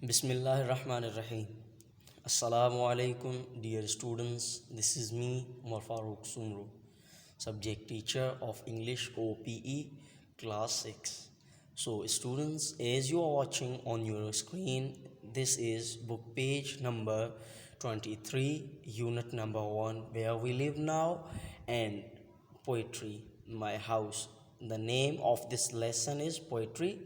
Bismillahirrahmanirrahim. Assalamu alaikum, dear students. This is me, Umar Farooq Sumru, subject teacher of English OPE, class 6. So, students, as you are watching on your screen, this is book page number 23, unit number 1, where we live now, and poetry, my house. The name of this lesson is Poetry,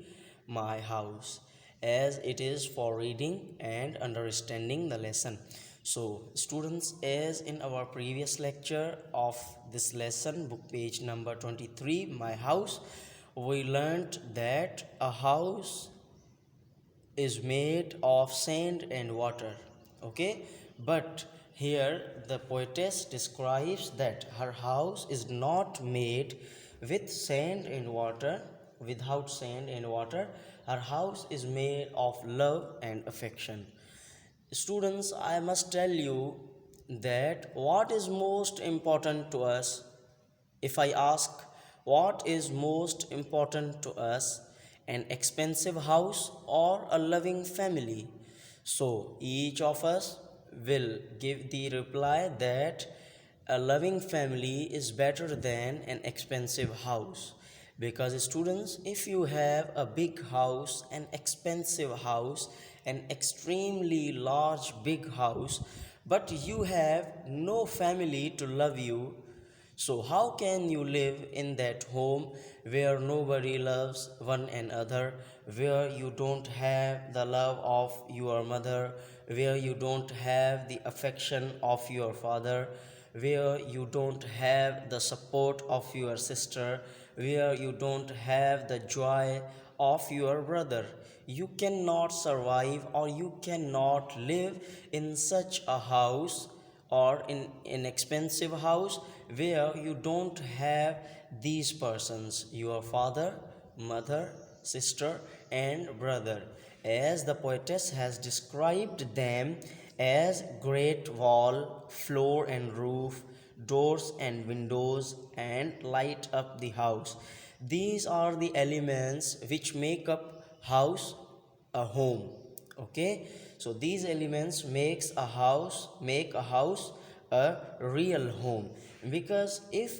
My House, as it is for reading and understanding the lesson. So, students, as in our previous lecture of this lesson, book page number 23, My House, we learned that a house is made of sand and water. Okay, but here the poetess describes that her house is not made with sand and water, without sand and water. Her house is made of love and affection. Students, I must tell you that what is most important to us, if I ask what is most important to us, an expensive house or a loving family, so each of us will give the reply that a loving family is better than an expensive house. Because, students, if you have a big house, an expensive house, an extremely large big house, but you have no family to love you, so how can you live in that home where nobody loves one another, where you don't have the love of your mother, where you don't have the affection of your father, where you don't have the support of your sister, where you don't have the joy of your brother? You cannot survive, or you cannot live in such a house, or in an expensive house where you don't have these persons, your father, mother, sister, and brother, as the poetess has described them as great wall, floor and roof, doors and windows, and light up the house. These are the elements which make up house, a home. Okay, so these elements make a house a real home. Because if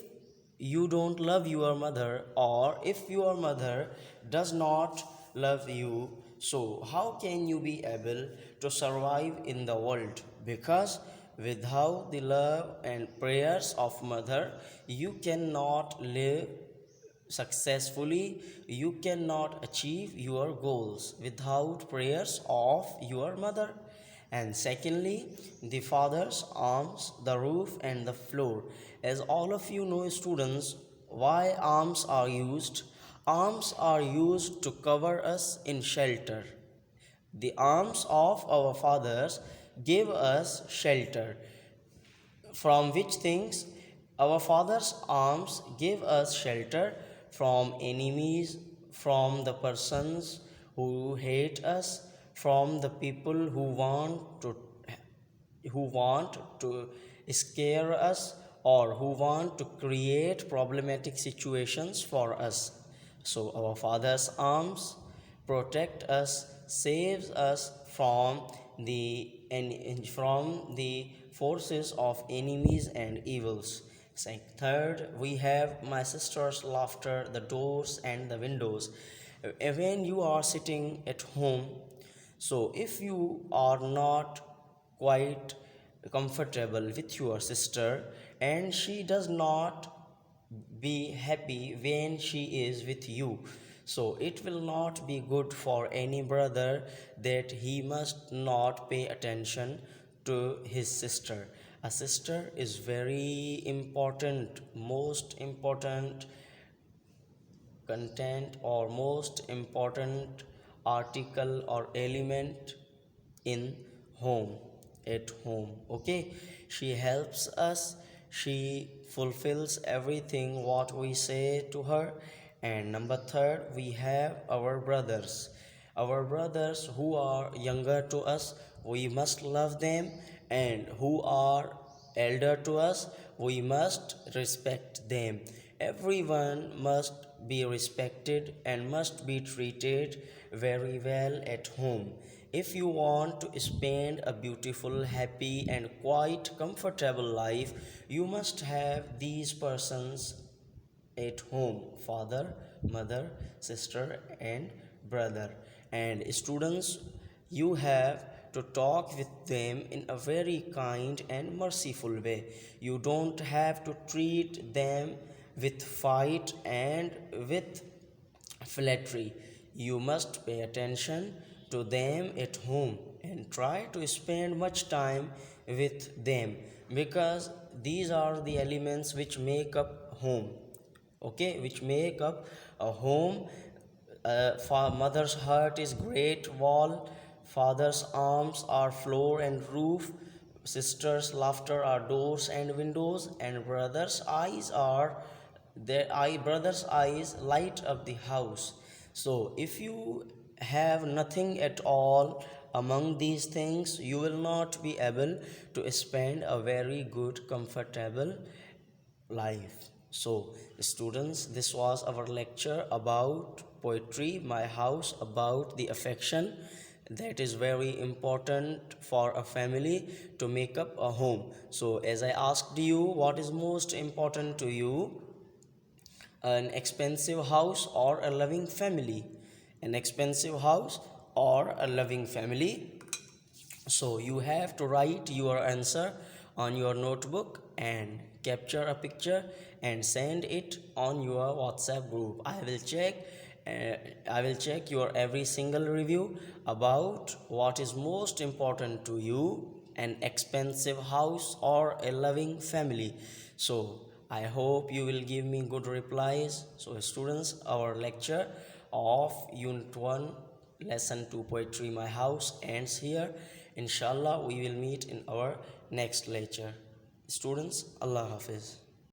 you don't love your mother, or if your mother does not love you, so how can you be able to survive in the world? Because without the love and prayers of mother, you cannot live successfully, you cannot achieve your goals without prayers of your mother. And secondly, the father's arms, the roof, and the floor. As all of you know, students, why arms are used? Arms are used to cover us in shelter. The arms of our fathers give us shelter. From which things? Our father's arms give us shelter from enemies, from the persons who hate us, from the people who want to scare us, or who want to create problematic situations for us. So our father's arms protect us, saves us from the forces of enemies and evils. Third, we have my sister's laughter, the doors and the windows. When you are sitting at home, so if you are not quite comfortable with your sister, and she does not be happy when she is with you, so it will not be good for any brother that he must not pay attention to his sister. A sister is very important, most important content, or most important article or element in home, at home. Okay, she helps us, she fulfills everything what we say to her. And number third, we have our brothers. Our brothers who are younger to us, we must love them, and who are elder to us, we must respect them. Everyone must be respected and must be treated very well at home. If you want to spend a beautiful, happy, and quite comfortable life, you must have these persons at home: father, mother, sister, and brother. And students, you have to talk with them in a very kind and merciful way. You don't have to treat them with fight and with flattery. You must pay attention to them at home and try to spend much time with them, because these are the elements which make up home. Okay, which make up a home. Mother's heart is great wall, father's arms are floor and roof, sister's laughter are doors and windows, and brother's eyes light up the house. So if you have nothing at all among these things, you will not be able to spend a very good comfortable life. So, students, this was our lecture about poetry, my house, about the affection that is very important for a family to make up a home. So, as I asked you, what is most important to you? An expensive house or a loving family? An expensive house or a loving family? So you have to write your answer on your notebook and capture a picture and send it on your WhatsApp group. I will check your every single review about what is most important to you, an expensive house or a loving family. So I hope you will give me good replies. So students, our lecture of Unit 1 Lesson 2 Poetry My House ends here. Inshallah, we will meet in our next lecture. Students, Allah Hafiz.